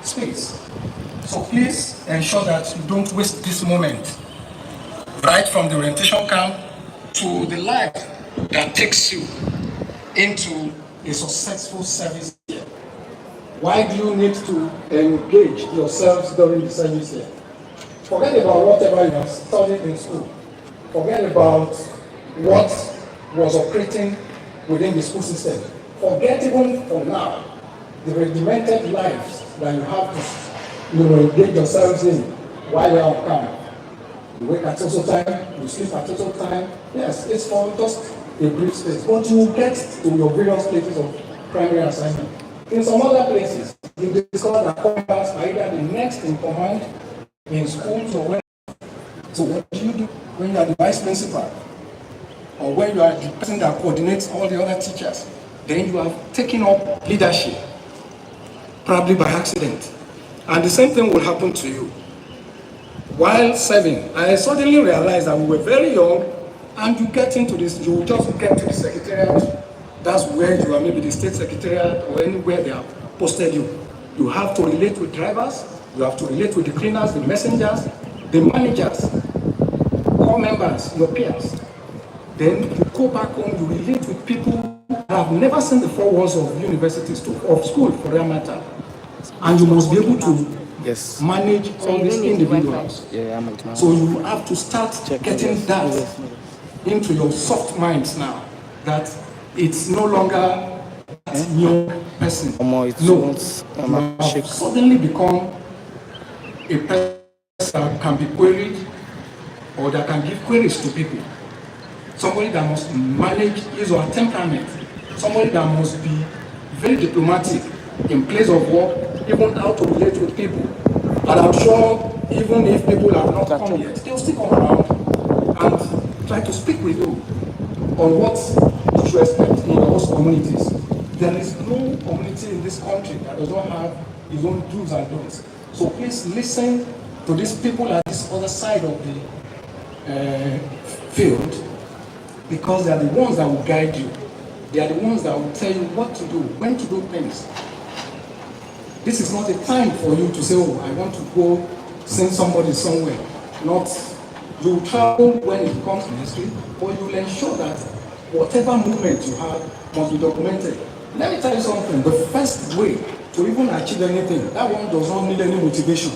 space. So please ensure that you don't waste this moment, right from the orientation camp to the life that takes you into a successful service year. Why do you need to engage yourselves during the service year? Forget about whatever you have studied in school. Forget about what was operating within the school system. Forget even for now the regimented lives that you have to engage yourselves in while you're on camp. You wake at social time, you sleep at social time. Yes, it's for just a brief space. But you get to your various places of primary assignment. In some other places, you discover that commanders are either the next in command in schools or when. So what do you do when you are the vice principal? Or when you are the person that coordinates all the other teachers? Then you have taken up leadership, probably by accident. And the same thing will happen to you. While serving, I suddenly realized that we were very young, and you get into this, you just get to the secretariat. That's where you are, maybe the state secretariat or anywhere they have posted you. You have to relate with drivers, you have to relate with the cleaners, the messengers, the managers, all members, your peers. Then you go back home, you relate with people who have never seen the four walls of universities, of school for that matter. And you must be able to manage all these individuals. So you have to start getting that into your soft minds now, that it's no longer that young person. No, you have suddenly become a person that can be queried or that can give queries to people. Somebody that must manage his or her temperament. Somebody that must be very diplomatic in place of work, even how to relate with people. And I'm sure even if people have not come yet, they'll still come around and try to speak with you on what you should expect in those communities. There is no community in this country that does not have its own do's and don'ts. So please listen to these people at this other side of the field, because they are the ones that will guide you. They are the ones that will tell you what to do, when to do things. This is not a time for you to say, oh, I want to go send somebody somewhere. Not, you will travel when it comes to history, but you will ensure that whatever movement you have must be documented. Let me tell you something, the first way to even achieve anything, that one does not need any motivation,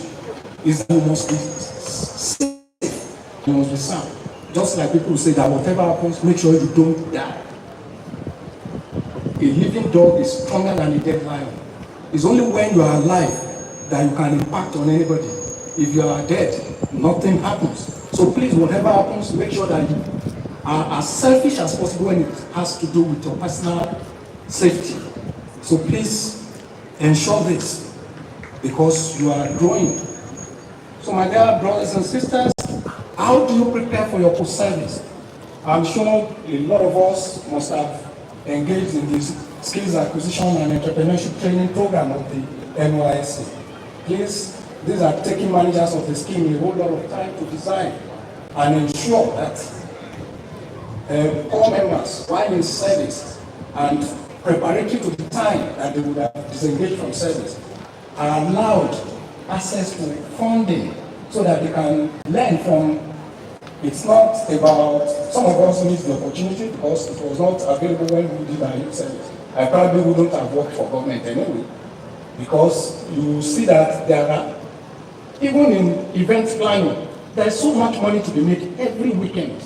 is you must be safe, you must be sound. Just like people say that whatever happens, make sure you don't die. A living dog is stronger than a dead lion. It's only when you are alive that you can impact on anybody. If you are dead, nothing happens. So please, whatever happens, make sure that you are as selfish as possible when it has to do with your personal safety. So please ensure this, because you are growing. So my dear brothers and sisters, how do you prepare for your post-service? I'm sure a lot of us must have engaged in this skills acquisition and entrepreneurship training program of the NYSC. Please, these are taking managers of the scheme a whole lot of time to design and ensure that all members, while in service and preparatory to the time that they would have disengaged from service, are allowed access to funding so that they can learn from. It's not about, some of us missed the opportunity because it was not available when we did our youth service. I probably wouldn't have worked for government anyway, because you see that there are, even in event planning, there's so much money to be made every weekend.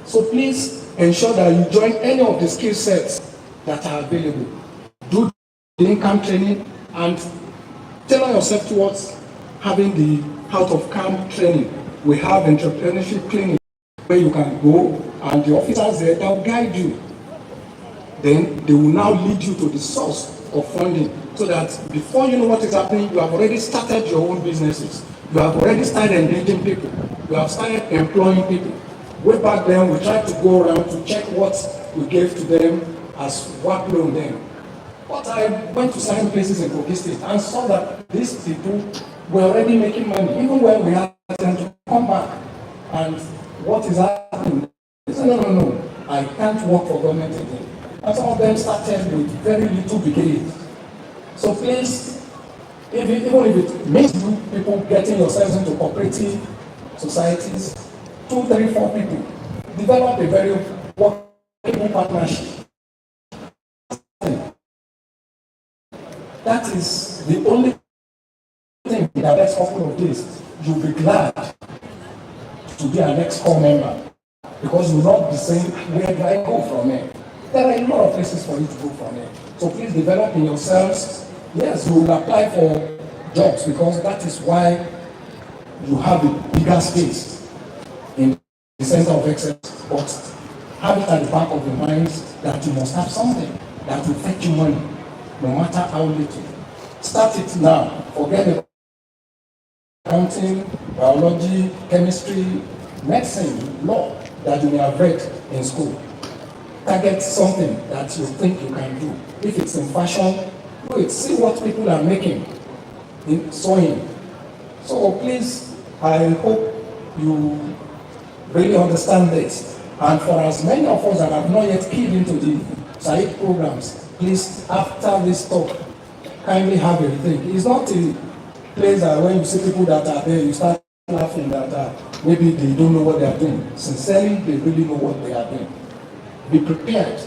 So please ensure that you join any of the skill sets that are available. Do the income training and tailor yourself towards having the out of camp training. We have entrepreneurship clinic where you can go and the officers there, they'll guide you. Then they will now lead you to the source of funding, so that before you know what is happening, you have already started your own businesses. You have already started engaging people. You have started employing people. Way back then, we tried to go around to check what we gave to them as work loan then. But I went to certain places in Kogi State and saw that these people were already making money, even when we asked them to come back. And what is happening? They said, no, I can't work for government again. And some of them started with very little beginnings. So please, even if it means you people getting yourselves into cooperative societies, 2, 3, 4 people, develop a very workable partnership. That is the only thing in the next couple of days you'll be glad to be an ex-core member, because you will not be saying, where do I go from here? There are a lot of places for you to go from here. So please develop in yourselves. Yes, you will apply for jobs because that is why you have a bigger space in the center of excellence. But have it at the back of your minds that you must have something that will fetch you money, no matter how little. Start it now. Forget the accounting, biology, chemistry, medicine, law that you may have read in school. Target something that you think you can do. If it's in fashion, do it. See what people are making in sewing. So please, I hope you really understand this. And for as many of us that have not yet keyed into the SAID programs, please, after this talk, kindly have a rethink. It's not a place that when you see people that are there, you start laughing that maybe they don't know what they are doing. Sincerely, they really know what they are doing. Be prepared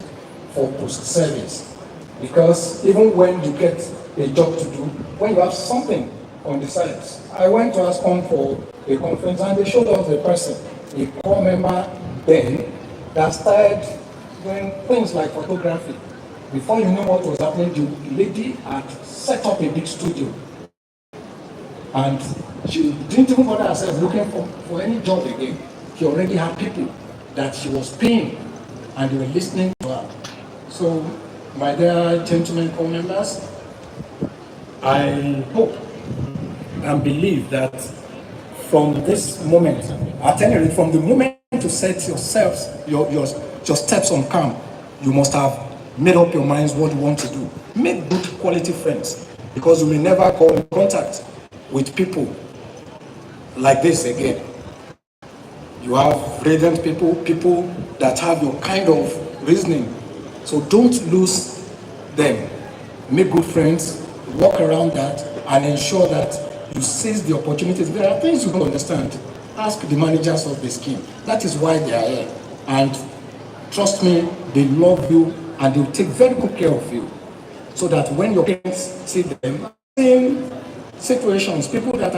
for post-service, because even when you get a job to do, when you have something on the side. I went to ASCON for a conference and they showed us a person, a core member then, that started doing things like photography. Before you knew what was happening, the lady had set up a big studio. And she didn't even bother herself looking for any job again. She already had people that she was paying and they were listening to her. So, my dear gentlemen, core members, I hope and believe that from this moment, at any rate, from the moment to set yourselves, your steps on camp, you must have made up your minds what you want to do. Make good quality friends, because you may never come in contact with people like this again. You have brilliant people, people that have your kind of reasoning. So don't lose them. Make good friends, work around that, and ensure that you seize the opportunities. There are things you don't understand. Ask the managers of the scheme. That is why they are here. And trust me, they love you and they will take very good care of you. So that when your parents see them, same situations, people that are